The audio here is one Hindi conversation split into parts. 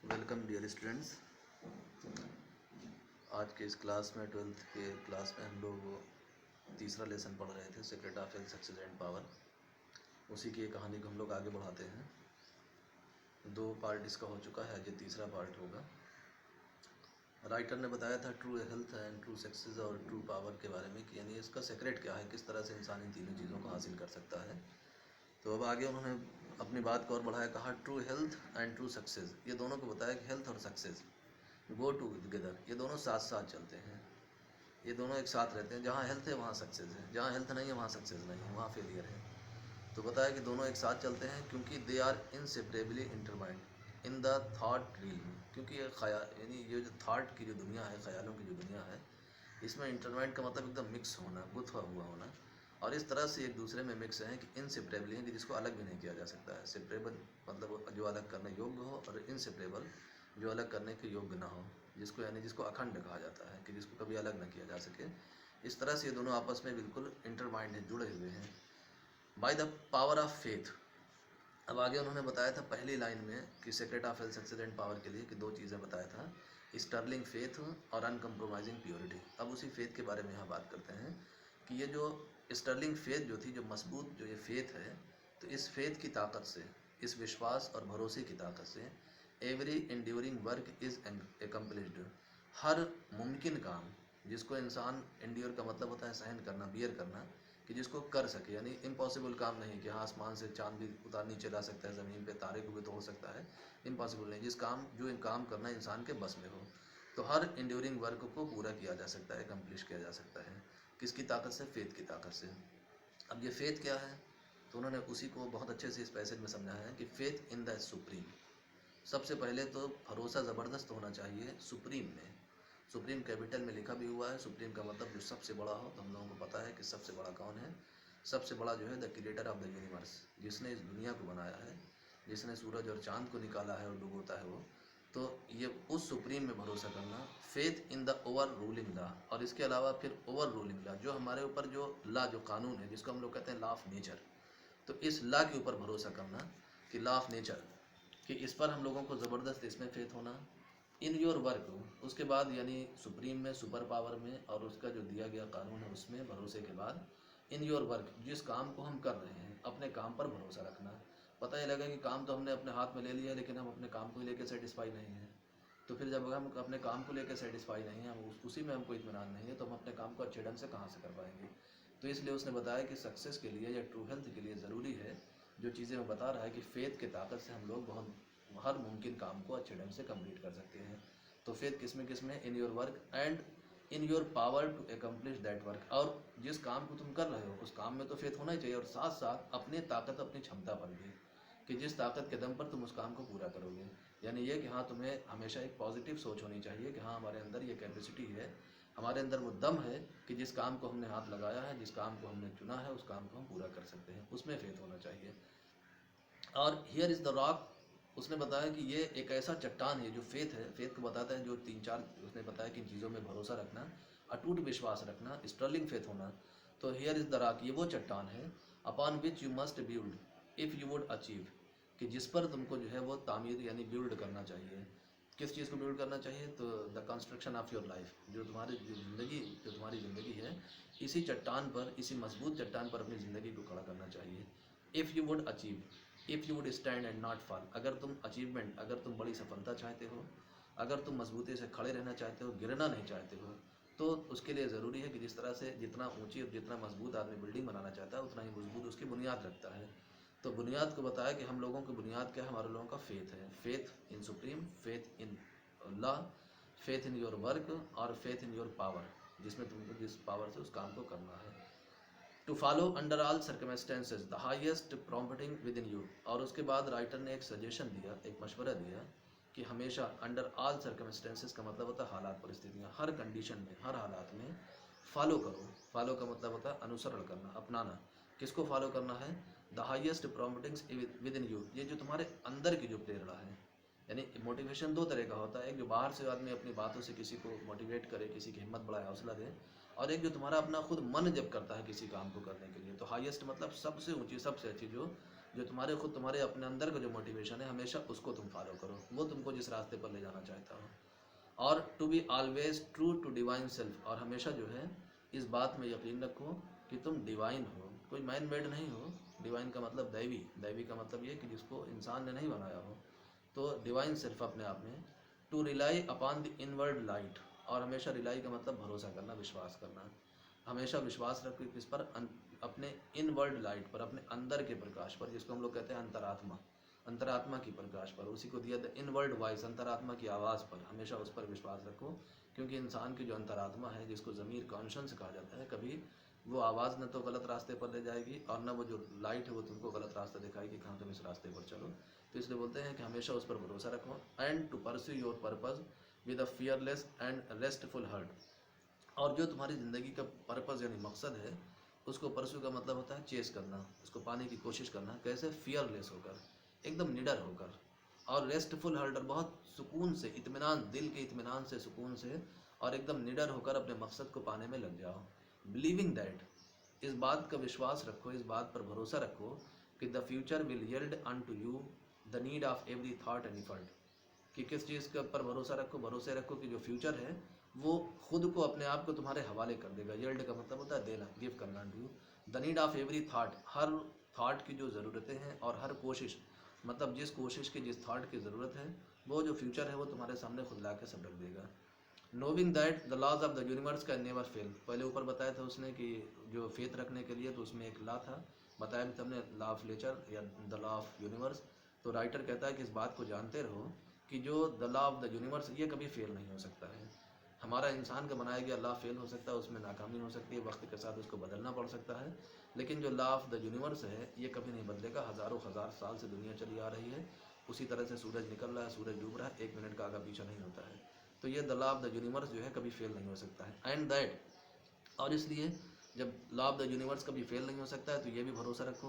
Welcome dear students. आज के इस क्लास में 12th के क्लास में हम लोग तीसरा लेसन पढ़ रहे थे, secret of health, success and power. उसी की एक कहानी को हम लोग आगे बढ़ाते हैं। 2 पार्ट इसका हो चुका है, ये तीसरा पार्ट होगा। राइटर ने बताया था true health and true success और ट्रू पावर के बारे में कि यानी इसका सीक्रेट क्या है, किस तरह से इंसान इन तीनों चीज़ों को हासिल कर सकता है। तो अब आगे उन्होंने अपनी बात को और बढ़ाया, कहा true health and true success. ये दोनों को बताया कि हेल्थ और सक्सेस गो टूगेदर, ये दोनों साथ साथ चलते हैं, ये दोनों एक साथ रहते हैं। जहाँ हेल्थ है वहाँ सक्सेस है, जहाँ हेल्थ नहीं है वहाँ सक्सेस नहीं है, वहाँ फेलियर है। तो बताया कि दोनों एक साथ चलते हैं क्योंकि they are inseparably intermined in the thought reel. क्योंकि ये ख्याल यानी ये जो थॉट की जो दुनिया है, ख्यालों की जो दुनिया है, इसमें इंटरमाइंड का मतलब एकदम मिक्स होना, गुथा हुआ होना, और इस तरह से एक दूसरे में मिक्स है कि इनसेपरेबली है कि जिसको अलग भी नहीं किया जा सकता है। सेपरेबल मतलब जो अलग करने योग्य हो, और इनसेपरेबल जो अलग करने के योग्य ना हो, जिसको यानी जिसको अखंड कहा जाता है कि जिसको कभी अलग ना किया जा सके। इस तरह से ये दोनों आपस में बिल्कुल इंटरमाइंड है, जुड़े हुए हैं bye the power of faith. अब आगे उन्होंने बताया था पहली लाइन में कि secret of health, success and power के लिए कि 2 चीज़ें बताया था, स्टर्लिंग फेथ और अनकम्प्रोमाइजिंग प्योरिटी। अब उसी फेथ के बारे में यहाँ बात करते हैं कि ये जो स्टर्लिंग फेथ जो थी, जो मजबूत जो ये फेथ है, तो इस फेथ की ताकत से, इस विश्वास और भरोसे की ताकत से every enduring work is accomplished. हर मुमकिन काम जिसको इंसान, एंड्योर का मतलब होता है सहन करना, बियर करना, कि जिसको कर सके, यानी इम्पॉसिबल काम नहीं कि हाँ आसमान से चांद भी उतार नीचे ला सकता है, ज़मीन पे तारे को भी तोड़ सकता है, इम्पॉसिबल नहीं। जिस काम जो काम करना इंसान के बस में हो, तो हर इंड्यूरिंग वर्क को पूरा किया जा सकता है, कंप्लीट किया जा सकता है। किसकी ताकत से? फेथ की ताकत से। अब ये फेथ क्या है, तो उन्होंने उसी को बहुत अच्छे से इस पैसेज में समझाया है कि फेथ इन द सुप्रीम। सबसे पहले तो भरोसा ज़बरदस्त होना चाहिए सुप्रीम में। सुप्रीम कैपिटल में लिखा भी हुआ है। सुप्रीम का मतलब जो सबसे बड़ा हो, तो हम लोगों को पता है कि सबसे बड़ा कौन है। सबसे बड़ा जो है the creator of the universe, जिसने इस दुनिया को बनाया है, जिसने सूरज और चांद को निकाला है और डुबोता है वो। तो ये उस सुप्रीम में भरोसा करना, faith in the over ruling law. और इसके अलावा फिर ओवर रूलिंग लॉ, जो हमारे ऊपर जो लॉ, जो कानून है, जिसको हम लोग कहते हैं लॉ ऑफ नेचर, तो इस लॉ के ऊपर भरोसा करना कि लॉ ऑफ नेचर, कि इस पर हम लोगों को ज़बरदस्त इसमें फेथ होना। इन योर वर्क, उसके बाद यानी सुप्रीम में, सुपर पावर में, और उसका जो दिया गया कानून है उसमें भरोसे के बाद इन योर वर्क, जिस काम को हम कर रहे हैं, अपने काम पर भरोसा रखना। पता ही लगा कि काम तो हमने अपने हाथ में ले लिया, लेकिन हम अपने काम को लेकर सेटिस्फाई नहीं हैं। तो फिर जब हम अपने काम को लेकर सेटिस्फाई नहीं हैं, हम उसी में हमको इत्मीनान नहीं है, तो हम अपने काम को अच्छे ढंग से कहाँ से कर पाएंगे। तो इसलिए उसने बताया कि सक्सेस के लिए या ट्रू हेल्थ के लिए ज़रूरी है, जो चीज़ें वो बता रहा है, कि फेथ के ताकत से हम लोग बहुत हर मुमकिन काम को अच्छे ढंग से कंप्लीट कर सकते हैं। तो फेथ किस में? In your work and in your power to accomplish that work. और जिस काम को तुम कर रहे हो, उस काम में तो फेथ होना ही चाहिए, और साथ साथ अपनी ताकत, अपनी क्षमता पर भी, कि जिस ताकत के दम पर तुम उस काम को पूरा करोगे। यानी ये कि हाँ, तुम्हें हमेशा एक पॉजिटिव सोच होनी चाहिए कि हाँ, हमारे अंदर ये कैपेसिटी है, हमारे अंदर वो दम है कि जिस काम को हमने हाथ लगाया है, जिस काम को हमने चुना है, उस काम को हम पूरा कर सकते हैं, उसमें फेथ होना चाहिए। और हियर इज़ द रॉक, उसने बताया कि ये एक ऐसा चट्टान है जो फेथ है। फेथ को बताता है जो 3-4 उसने बताया कि चीज़ों में भरोसा रखना, अटूट विश्वास रखना, स्टर्लिंग फेथ होना। तो हियर इज़ द रॉक, ये वो चट्टान है upon which you must build if you would achieve, कि जिस पर तुमको जो है वो तामीर यानी बिल्ड करना चाहिए। किस चीज़ को बिल्ड करना चाहिए? तो the construction of your life, जो तुम्हारी ज़िंदगी है, इसी चट्टान पर, इसी मजबूत चट्टान पर अपनी ज़िंदगी को खड़ा करना चाहिए। If you would achieve, if you would stand and not fall, अगर तुम अचीवमेंट, अगर तुम बड़ी सफलता चाहते हो, अगर तुम मजबूती से खड़े रहना चाहते हो, गिरना नहीं चाहते हो, तो उसके लिए ज़रूरी है कि जिस तरह से जितना ऊंची और जितना मजबूत आदमी बिल्डिंग बनाना चाहता है, उतना ही मजबूत उसकी बुनियाद रखता है। तो बुनियाद को बताया कि हम लोगों की बुनियाद क्या है? हमारे लोगों का फेथ है। Faith in supreme, faith in law, faith in your work, और फेथ इन योर पावर, जिसमें तुमको जिस पावर से उस काम को करना है। To follow under all circumstances the highest prompting within you. और उसके बाद राइटर ने एक सजेशन दिया, एक मशवरा दिया कि हमेशा अंडर ऑल सर्कमस्टेंसेज का मतलब होता है हालात, परिस्थितियाँ, हर कंडीशन में, हर हालात में फॉलो करो। फॉलो का मतलब होता है अनुसरण करना, अपनाना। किसको फॉलो करना है? The highest promptings within you, ये जो तुम्हारे अंदर की जो प्रेरणा है। यानी मोटिवेशन 2 तरह का होता है, एक जो बाहर से आदमी अपनी बातों से किसी को मोटिवेट करे, किसी की हिम्मत बढ़ाए, हौसला दे, और एक जो तुम्हारा अपना खुद मन जब करता है किसी काम को करने के लिए। तो हाईएस्ट मतलब सबसे ऊंची, सबसे अच्छी, जो तुम्हारे खुद, तुम्हारे अपने अंदर का जो मोटिवेशन है, हमेशा उसको तुम फॉलो करो। वो तुमको जिस रास्ते पर ले जाना चाहता हो। और to be always true to divine self, और हमेशा जो है इस बात में यकीन रखो कि तुम डिवाइन हो, कोई मैन मेड नहीं हो। डिवाइन का मतलब दैवी, दैवी का मतलब ये कि जिसको इंसान ने नहीं बनाया हो, तो डिवाइन सेल्फ अपने आप में। To rely upon the inward light, और हमेशा रिलाई का मतलब भरोसा करना, विश्वास करना। हमेशा विश्वास रखो किस पर, अपने इनवर्ड लाइट पर, अपने अंदर के प्रकाश पर, जिसको हम लोग कहते हैं अंतरात्मा, अंतरात्मा की प्रकाश पर। उसी को दिया द इनवर्ड वॉइस, अंतरात्मा की आवाज़ पर, हमेशा उस पर विश्वास रखो। क्योंकि इंसान की जो अंतरात्मा है, जिसको ज़मीर कॉन्शियस कहा जाता है, कभी वो आवाज़ न तो गलत रास्ते पर ले जाएगी और न वो जो लाइट है वो तुमको गलत रास्ता दिखाएगी कि हाँ तुम इस रास्ते पर चलो। तो इसलिए बोलते हैं कि हमेशा उस पर भरोसा रखो। And to pursue your purpose with a fearless and restful heart, और जो तुम्हारी ज़िंदगी का पर्पज़ यानी मकसद है, उसको परस्यू का मतलब होता है चेस करना, उसको पाने की कोशिश करना। कैसे? फियरलेस होकर, एकदम निडर होकर, और रेस्टफुल हार्ट, और बहुत सुकून से, इत्मीनान, दिल के इत्मीनान से, सुकून से, और एकदम निडर होकर अपने मकसद को पाने में लग जाओ। बिलीविंग दैट, इस बात का विश्वास रखो, इस बात पर भरोसा रखो कि the future will yield unto you the need of every thought and effort, कि किस चीज़ के ऊपर भरोसा रखो, भरोसे रखो कि जो फ्यूचर है वो खुद को, अपने आप को तुम्हारे हवाले कर देगा। यील्ड का मतलब होता है देना, गिव करना। To you the need of every thought, हर थॉट की जो ज़रूरतें हैं, और हर कोशिश, मतलब जिस कोशिश की, जिस थॉट की ज़रूरत है, वो जो फ्यूचर है वो तुम्हारे सामने खुद ला के सब रख देगा। Knowing that the laws of the universe can never fail, पहले ऊपर बताया था उसने कि जो फेथ रखने के लिए तो उसमें एक लॉ था, बताया भी हमने, लॉ ऑफ नेचर या द लॉ ऑफ यूनिवर्स। तो राइटर कहता है कि इस बात को जानते रहो कि जो the law of the universe, ये कभी फेल नहीं हो सकता है। हमारा इंसान का बनाया गया लॉ फेल हो सकता है, उसमें नाकामी हो सकती है, वक्त के साथ उसको बदलना पड़ सकता है, लेकिन जो लॉ ऑफ द यूनिवर्स है ये कभी नहीं बदलेगा। हज़ारों हज़ार साल से दुनिया चली आ रही है, उसी तरह से सूरज निकल रहा है, सूरज डूब रहा है, 1 मिनट का आगा पीछा नहीं होता है। तो ये the law of the universe जो है कभी फेल नहीं हो सकता है। एंड दैट, और इसलिए जब लॉ ऑफ द यूनिवर्स कभी फेल नहीं हो सकता है, तो ये भी भरोसा रखो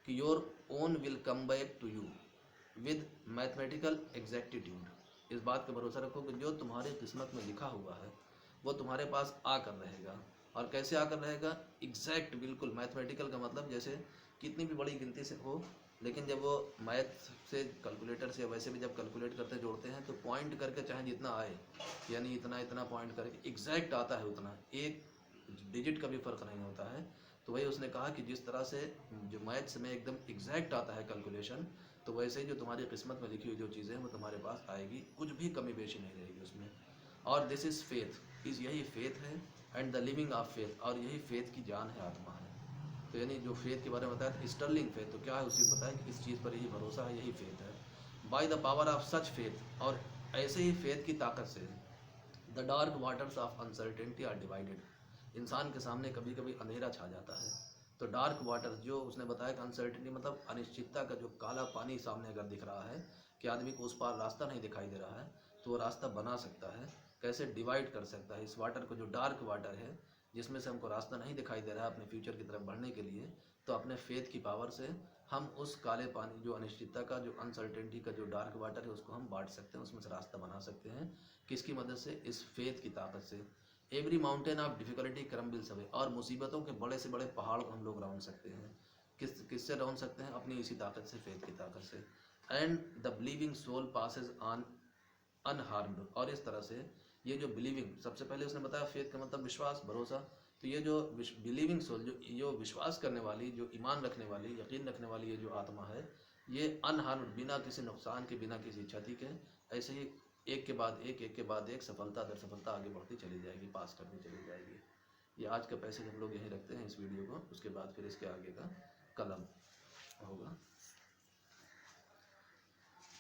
कि your own will come back to you with mathematical exactitude, इस बात का भरोसा रखो कि जो तुम्हारी किस्मत में लिखा हुआ है वो तुम्हारे पास आकर रहेगा। और कैसे आकर रहेगा? एग्जैक्ट, बिल्कुल। मैथमेटिकल का मतलब जैसे कितनी भी बड़ी गिनती से हो, लेकिन जब वो मैथ से, कैलकुलेटर से, वैसे भी जब कैलकुलेट करते जोड़ते हैं तो पॉइंट करके चाहे जितना आए, यानी इतना इतना पॉइंट करके एग्जैक्ट आता है उतना, एक डिजिट का भी फ़र्क नहीं होता है। तो वही उसने कहा कि जिस तरह से जो मैथ्स में एकदम एग्जैक्ट आता है कैलकुलेशन, तो वैसे ही जो तुम्हारी किस्मत में लिखी हुई जो चीज़ें हैं वो तुम्हारे पास आएगी, कुछ भी कमी बेशी नहीं रहेगी उसमें। और दिस इज़ फेथ, इस यही फेथ है, and the living of faith, और यही फेथ की जान है, आत्मा है। तो यानी जो फेथ के बारे में बताया, स्टर्लिंग फेथ, तो क्या है उसी बताया कि इस चीज़ पर यही भरोसा है, यही फेथ है। By the power of such faith, और ऐसे ही फेथ की ताकत से the dark waters of uncertainty are divided, इंसान के सामने कभी कभी अंधेरा छा जाता है। तो डार्क वाटर, जो उसने बताया कि अनसर्टेनिटी मतलब अनिश्चितता का जो काला पानी सामने अगर दिख रहा है कि आदमी को उस पार रास्ता नहीं दिखाई दे रहा है, तो वो रास्ता बना सकता है। कैसे डिवाइड कर सकता है इस वाटर को, जो डार्क वाटर है जिसमें से हमको रास्ता नहीं दिखाई दे रहा है अपने फ्यूचर की तरफ बढ़ने के लिए, तो अपने फेथ की पावर से हम उस काले पानी, जो अनिश्चितता का, जो अनसर्टेनिटी का जो डार्क वाटर है, उसको हम बांट सकते हैं, उसमें से रास्ता बना सकते हैं। किसकी मदद से? इस फेथ की ताकत से। Every mountain of difficulty crumbles away, और मुसीबतों के बड़े से बड़े पहाड़ को हम लोग रौंद सकते हैं। किससे रौंद सकते हैं? अपनी इसी ताकत से, फेथ की ताकत से। And the believing soul passes on unharmed, और इस तरह से ये जो बिलीविंग, सबसे पहले उसने बताया फेथ का मतलब विश्वास, भरोसा। तो ये जो बिलीविंग सोल, जो विश्वास करने वाली, जो ईमान रखने वाली, यकीन रखने वाली ये जो आत्मा है, ये अनहार्म्ड, बिना किसी नुकसान के, बिना किसी क्षति के, ऐसे ही एक के बाद एक, एक के बाद एक, सफलता दर सफलता आगे बढ़ती चली जाएगी, पास करती चली जाएगी। ये आज का पैसेज हम लोग यहीं रखते हैं इस वीडियो को, उसके बाद फिर इसके आगे का कलम होगा।